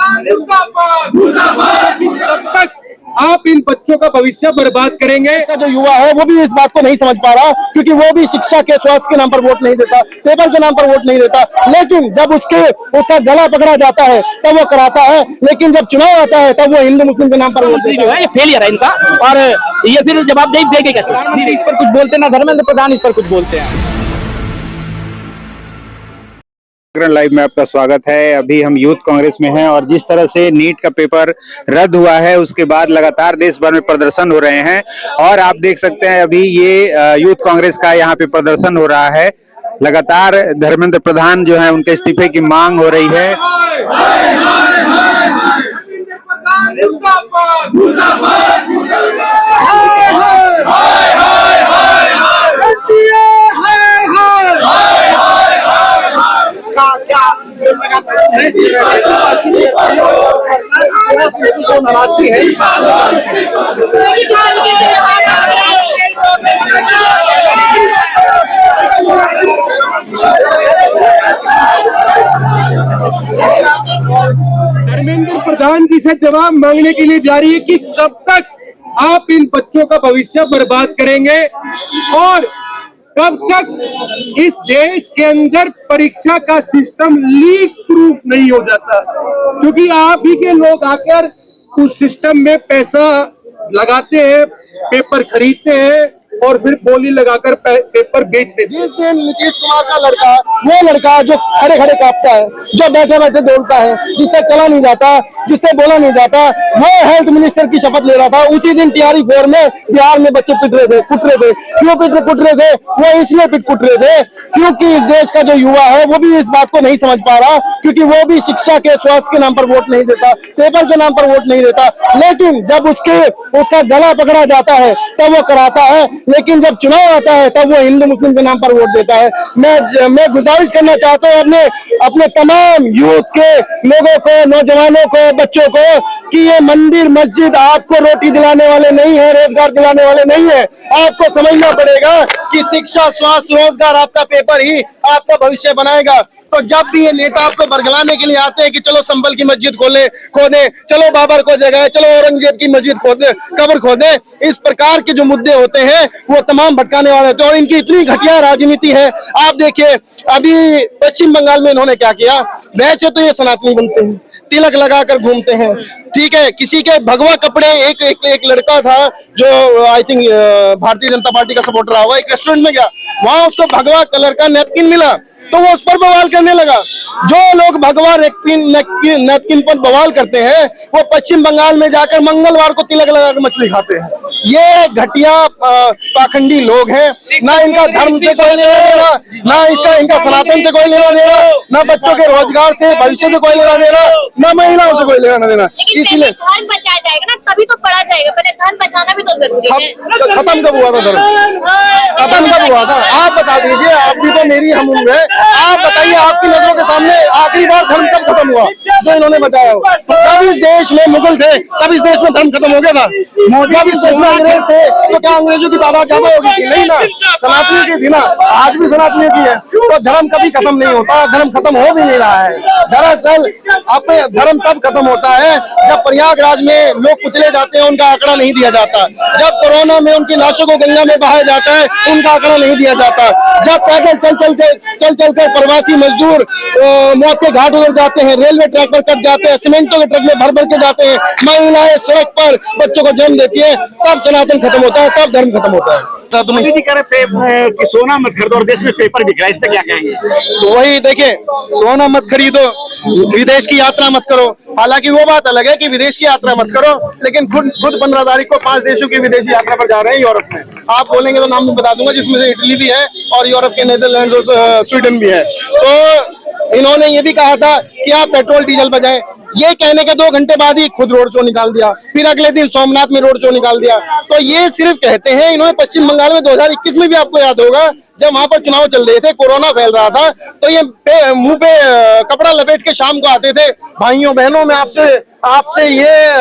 कब तक आप इन बच्चों का भविष्य बर्बाद करेंगे? जो युवा है वो भी इस बात को नहीं समझ पा रहा, क्योंकि वो भी शिक्षा के, स्वास्थ्य के नाम पर वोट नहीं देता, पेपर के नाम पर वोट नहीं देता। लेकिन जब उसका गला पकड़ा जाता है तब वो कराता है, लेकिन जब चुनाव आता है तब वो हिंदू मुस्लिम के नाम पर वोट देता है। ये फेलियर है इनका, और ये फिर जवाब देंगे कैसे? प्रधानमंत्री इस पर कुछ बोलते ना, धर्मेंद्र प्रधान इस पर कुछ बोलते हैं। लाइव में आपका स्वागत है। अभी हम यूथ कांग्रेस में हैं और जिस तरह से नीट का पेपर रद्द हुआ है उसके बाद लगातार देश भर में प्रदर्शन हो रहे हैं और आप देख सकते हैं अभी ये यूथ कांग्रेस का यहाँ पे प्रदर्शन हो रहा है। लगातार धर्मेंद्र प्रधान जो है उनके इस्तीफे की मांग हो रही है। नाराजगी है। धर्मेंद्र प्रधान जी से जवाब मांगने के लिए जा रही है कि कब तक आप इन बच्चों का भविष्य बर्बाद करेंगे और कब तक इस देश के अंदर परीक्षा का सिस्टम लीक प्रूफ नहीं हो जाता, क्योंकि आप ही के लोग आकर उस सिस्टम में पैसा लगाते हैं, पेपर खरीदते हैं और फिर बोली लगाकर पेपर बेच देते हैं। जिस दिन नीतीश कुमार का लड़का, वो लड़का जो खड़े खड़े कांपता है, जो बैठे बैठे बोलता है, जिससे चला नहीं जाता, जिससे बोला नहीं जाता, वो हेल्थ मिनिस्टर की शपथ ले रहा था। उसी दिन टीआरई 4 में बिहार में बच्चे कुट रहे थे। क्यों कुट रहे थे? वो इसलिए कुट रहे थे क्योंकि इस देश का जो युवा है वो भी इस बात को नहीं समझ पा रहा, क्योंकि वो भी शिक्षा के, स्वास्थ्य के नाम पर वोट नहीं देता, पेपर के नाम पर वोट नहीं देता। लेकिन जब उसका गला पकड़ा जाता है तब वो कराता है, लेकिन जब चुनाव आता है तब वो हिंदू मुस्लिम के नाम पर वोट देता है। मैं गुजारिश करना चाहता हूँ अपने तमाम यूथ के लोगों को, नौजवानों को, बच्चों को, कि ये मंदिर मस्जिद आपको रोटी दिलाने वाले नहीं है, रोजगार दिलाने वाले नहीं है। आपको समझना पड़ेगा कि शिक्षा, स्वास्थ्य, रोजगार, आपका पेपर ही आपका भविष्य बनाएगा। तो जब भी ये नेता आपको बरगलाने के लिए आते हैं कि चलो संभल की मस्जिद खोदे, चलो बाबर को जगाए, चलो औरंगजेब की मस्जिद खोदे, कब्र खोदे, इस प्रकार के जो मुद्दे होते हैं वो तमाम भटकाने वाले होते हैं और इनकी इतनी घटिया राजनीति है। आप देखिए अभी पश्चिम बंगाल में इन्होंने क्या किया। वैसे तो ये सनातनी बनते हैं, तिलक लगाकर घूमते हैं, ठीक है। किसी के भगवा कपड़े, एक लड़का था जो I think Bharatiya Janata party का सपोर्टर रहा हुआ, एक रेस्टोरेंट में गया, वहां उसको भगवा कलर का नैपकिन मिला तो वो उस पर बवाल करने लगा। जो लोग भगवा नैपकिन पर बवाल करते हैं वो पश्चिम बंगाल में जाकर मंगलवार को तिलक लगाकर मछली खाते हैं। ये घटिया पाखंडी लोग हैं। ना इनका धर्म से कोई लेना देना, ना इनका सनातन से कोई लेना देना, ना बच्चों के रोजगार से, भविष्य से कोई लेना देना, ना महिलाओं से कोई लेना देना। इसलिए धर्म बचाया जाएगा ना, तभी तो पढ़ा जाएगा। पहले धर्म बचाना भी तो जरूरी है। खत्म कब हुआ था धर्म? खत्म कब हुआ था? आप बता दीजिए। आप भी तो मेरी हम उम्र है, आप बताइए आपकी नजरों के सामने आखिरी बार धर्म कब खत्म हुआ जो इन्होंने बताया हो? जब इस देश में मुगल थे तब इस देश में धर्म खत्म हो गया था। जब इस देश में अंग्रेज थे तो क्या अंग्रेजों की तादाद ज्यादा होगी थी? नहीं ना, सनातनी की थी ना, आज भी सनातनी की है। तो धर्म कभी खत्म नहीं होता, धर्म खत्म हो भी नहीं रहा है। दरअसल अपने धर्म तब खत्म होता है जब प्रयागराज में लोग कुचले जाते हैं, उनका आंकड़ा नहीं दिया जाता। जब कोरोना में उनकी लाशों को गंगा में बहाया जाता है, उनका आंकड़ा नहीं दिया जाता। जब पैदल चल कर प्रवासी मजदूर मौत के घाट उतर जाते हैं, रेलवे ट्रैक पर कट जाते हैं, सीमेंटों के ट्रक में भर भर के जाते हैं, महिलाएं सड़क पर बच्चों को जन्म देती है, तब सनातन खत्म होता है, तब धर्म खत्म होता है। मोदी जी कह रहे थे कि सोना मत खरीदो और देश में पेपर बिक रहा है, इस पे क्या कहेंगे? तो वही देखिए, सोना मत खरीदो, विदेश की यात्रा मत करो। हालांकि वो बात अलग है कि विदेश की यात्रा मत करो, लेकिन खुद 15 तारीख को 5 देशों की विदेशी यात्रा पर जा रहे हैं यूरोप में। आप बोलेंगे तो नाम भी बता दूंगा, जिसमें से इटली भी है और यूरोप के नीदरलैंड और स्वीडन भी है। तो इन्होंने ये भी कहा था कि आप पेट्रोल डीजल बचाएं। ये कहने के 2 घंटे बाद ही खुद रोड शो निकाल दिया, फिर अगले दिन सोमनाथ में रोड शो निकाल दिया। तो ये सिर्फ कहते हैं। इन्होंने पश्चिम बंगाल में 2021 में भी, आपको याद होगा, जब वहां पर चुनाव चल रहे थे, कोरोना फैल रहा था, तो ये मुंह पे कपड़ा लपेट के शाम को आते थे। भाइयों बहनों, मैं आपसे ये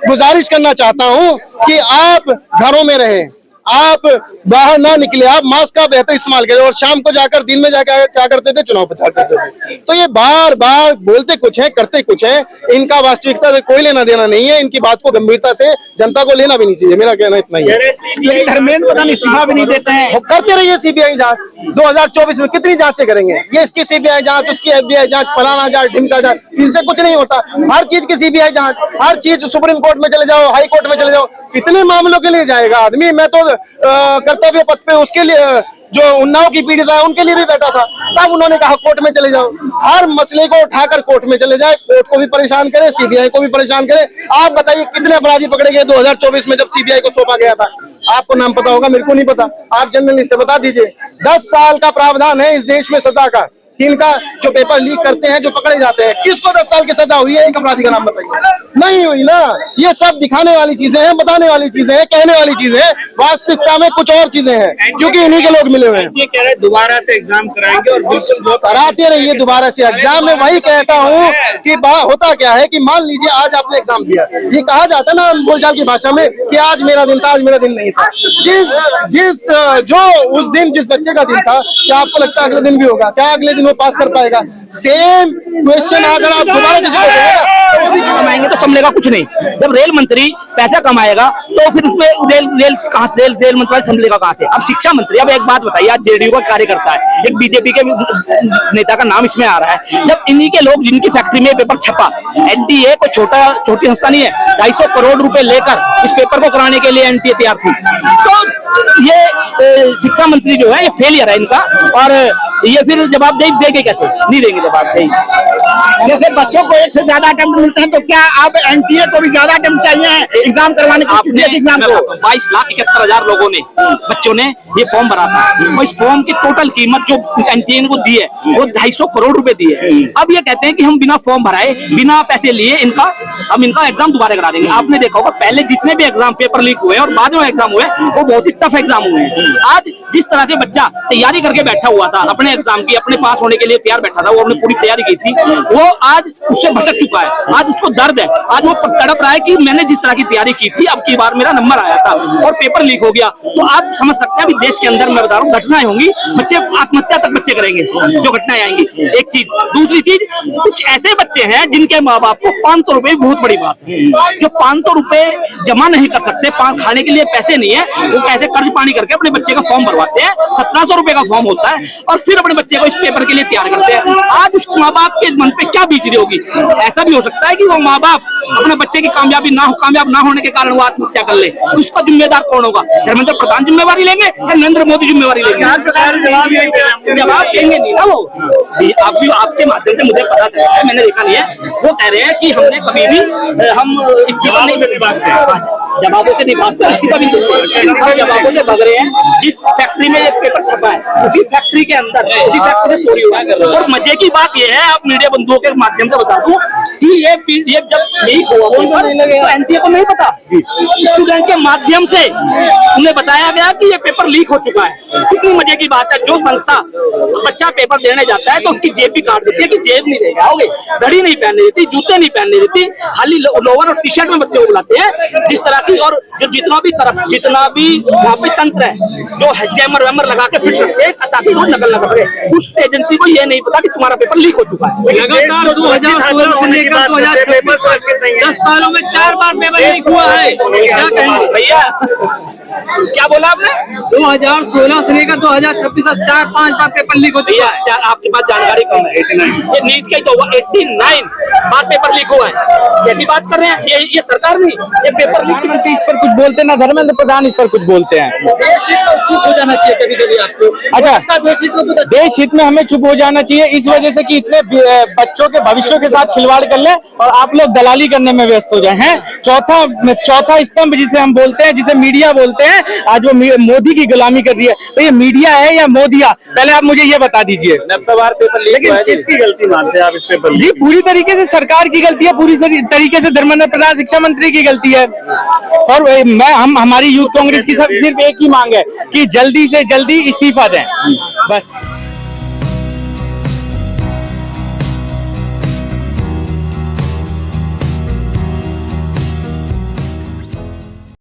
गुजारिश करना चाहता हूं कि आप घरों में रहें, आप बाहर ना निकले, आप मास्क का बेहतर इस्तेमाल करें और शाम को जाकर दिन में जाकर क्या करते थे, चुनाव प्रचार करते थे। तो ये बार बार बोलते कुछ है करते कुछ है, इनका वास्तविकता से कोई लेना देना नहीं है। इनकी बात को गंभीरता से जनता को लेना भी नहीं चाहिए, मेरा कहना इतना ही है। धर्मेंद्र प्रधान इस्तीफा भी नहीं देते हैं। वो करते रहिए सीबीआई जांच, 2024 में कितनी जांचें करेंगे, ये इसकी सीबीआई जांच, उसकी एफबीआई जांच, फलाना जांच, ढिमका जांच, इनसे कुछ नहीं होता। हर चीज की सीबीआई जांच, हर चीज सुप्रीम कोर्ट में चले जाओ, हाई कोर्ट में चले जाओ, कितने मामलों के लिए जाएगा आदमी। मैं तो कर्तव्य पथ पे उसके लिए जो उन्नाव की पीड़िता है उनके लिए भी बैठा था, तब उन्होंने कहा कोर्ट में चले जाओ। हर मसले को उठाकर कोर्ट में चले जाए, कोर्ट को भी परेशान करे, सीबीआई को भी परेशान करे। आप बताइए कितने अपराधी पकड़े गए 2024 में जब सीबीआई को सौंपा गया था? आपको नाम पता होगा, मेरे को नहीं पता, आप जर्नलिस्ट है, बता दीजिए। 10 साल का प्रावधान है इस देश में सजा का, इनका जो पेपर लीक करते हैं, जो पकड़े जाते हैं, किसको 10 साल की सजा हुई है? एक अपराधी का नाम बताइए। नहीं हुई ना। ये सब दिखाने वाली चीजें हैं, बताने वाली चीजें हैं, कहने वाली चीजें हैं, वास्तविकता में कुछ और चीजें हैं, क्योंकि इन्हीं के लोग मिले हुए हैं। ये कह रहे दोबारा से एग्जाम कराएंगे और बिल्कुल बहुत कराते रहिए दोबारा से एग्जाम। में वही कहता हूँ कि होता क्या है कि मान लीजिए आज आपने एग्जाम दिया, ये कहा जाता है ना बोलचाल की भाषा में कि आज मेरा दिन था, आज मेरा दिन नहीं था। जो उस दिन जिस बच्चे का दिन था, क्या आपको लगता है अगले दिन भी होगा? क्या अगले दिन वो पास कर पाएगा? सेम क्वेश्चन अगर आप दोबारा किसी को देंगे तो वो भी कमाएंगे तो समझेगा कुछ नहीं। जब रेल मंत्री पैसा कमाएगा तो फिर उसमें रेल मंत्रालय समझेगा कहाँ से? अब शिक्षा मंत्री, अब एक बात बताइए, आज जेडीयू का कार्यकर्ता है, एक बीजेपी के नेता का नाम इसमें आ रहा है, जब इन्हीं के लोग जिनकी फैक्ट्री में पेपर छपा, एनटीए को छोटी संस्था नहीं है, 250 करोड़ रुपए लेकर इस पेपर को कराने के लिए एनटीए तैयार थी। तो ये शिक्षा मंत्री जो है ये फेलियर है इनका, और ये फिर जवाबदेही देंगे कैसे? नहीं देंगे जवाबदेही। जैसे बच्चों को एक से ज्यादा अटेम्प्ट मिलते हैं, तो क्या अब एनटीए को भी ज्यादा अटेम्प्ट चाहिए एग्जाम करवाने के? किसी एक एग्जाम को 22,71,000 लोगों ने, बच्चों ने ये फॉर्म भरा था, और इस फॉर्म की टोटल कीमत जो एनटीए को दी है वो 250 करोड़ रुपए दी है। अब ये कहते हैं कि हम बिना फॉर्म भराए, बिना पैसे लिए हम इनका एग्जाम दोबारा करा देंगे। आपने देखा होगा पहले जितने भी एग्जाम पेपर लीक हुए और बाद में एग्जाम हुए वो बहुत ही टफ एग्जाम हुए हैं। आज जिस तरह से बच्चा तैयारी करके बैठा हुआ था अपने एग्जाम की, अपने पास होने के लिए तैयार बैठा था, वो अपने पूरी तैयारी की थी, वो आज उससे भटक चुका है। आज उसको दर्द है, आज वो तड़प रहा है कि मैंने जिस तरह की तैयारी की थी, अब की बार मेरा नंबर आया था और पेपर लीक हो गया। तो आप समझ सकते हैं अभी देश के अंदर मैं बता रहा हूँ घटनाएं होंगी, बच्चे आत्महत्या तक बच्चे करेंगे जो घटनाएं आएंगी। एक चीज, दूसरी चीज, कुछ ऐसे बच्चे हैं जिनके माँ बाप को 500 रुपए बहुत बड़ी बात है, जो 500 रुपए जमा नहीं कर सकते, खाने के लिए पैसे नहीं है, वो कैसे कर्ज पानी करके अपने बच्चे का फॉर्म भरवाते हैं। 1700 रुपए का फॉर्म होता है और फिर अपने बच्चे को इस पेपर के लिए तैयार करते हैं। आज उस माँ बाप के मन पे क्या बीत रही होगी? ऐसा भी हो सकता है कि वो माँ बाप अपने बच्चे की कामयाब ना होने के कारण वो आत्महत्या कर ले, तो उसका जिम्मेदार कौन होगा? धर्मेंद्र प्रधान जिम्मेवारी लेंगे या नरेंद्र मोदी जिम्मेवारी लेंगे? जवाब देंगे नहीं ना वो। अभी आपके माध्यम से मुझे पता चला है, मैंने देखा नहीं है, वो कह रहे हैं कि हमने कभी भी जवाबों से नहीं भागते, जवाबों से भाग रहे हैं। जिस फैक्ट्री में ये पेपर छपा है उसी फैक्ट्री के अंदर उसी फैक्ट्री से चोरी हुआ है। और मजे की बात ये है, आप मीडिया बंधुओं के माध्यम से बता दूं कि ये जब लीक हुआ पेपर तो एनटीए को नहीं पता, स्टूडेंट के माध्यम से उन्हें बताया गया कि ये पेपर लीक हो चुका है। कितनी मजे की बात है। जो संस्था बच्चा पेपर देने जाता है तो उसकी जेब भी काट देती है कि जेब नहीं देगा, घड़ी नहीं पहनने देती, जूते नहीं पहनने देती, खाली लोअर और टी शर्ट में बच्चे को बुलाते हैं जिस तरह की। और जो जितना भी वहाँ पे तंत्र है जो जैमर वैमर लगा के फिट रखते हैं ताकि वो नकल न करे, उस एजेंसी को ये नहीं पता कि तुम्हारा पेपर लीक हो चुका है। लगातार 2016 से लेकर 10 सालों में 4 बार पेपर लीक हुआ है। क्या कहेंगे भैया? क्या बोला आपने? 2016 से लेकर 2026 तक 4-5 बार पेपर लीक होती है। आपके पास जानकारी कम है। ये नीट का ही तो 89 बार पेपर लीक हुआ है। कैसी बात कर रहे हैं? ये सरकार नहीं, ये पेपर लीक की इस पर कुछ बोलते ना धर्मेंद्र प्रधान इस पर कुछ बोलते हैं। देश हित में चुप हो जाना चाहिए कभी-कभी आपको। अच्छा, देश हित में हमें चुप हो जाना चाहिए इस वजह से कि इतने बच्चों के भविष्य के साथ खिलवाड़ कर ले और आप लोग दलाली करने में व्यस्त हो जाए हैं। चौथा स्तंभ जिसे हम बोलते हैं, जिसे मीडिया बोलते हैं, आज वो मोदी की गुलामी कर रही है। तो ये मीडिया है या मोदिया? पहले आप मुझे ये बता दीजिए। 90 बार पेपर लीक हुआ है, किसकी गलती मानते हैं आप इस पेपर? जी, पूरी तरीके से सरकार की गलती है, पूरी तरीके से धर्मेंद्र प्रधान शिक्षा मंत्री की गलती है। और हमारी यूथ कांग्रेस की सिर्फ एक ही मांग है कि जल्दी से जल्दी इस्तीफा दें, बस।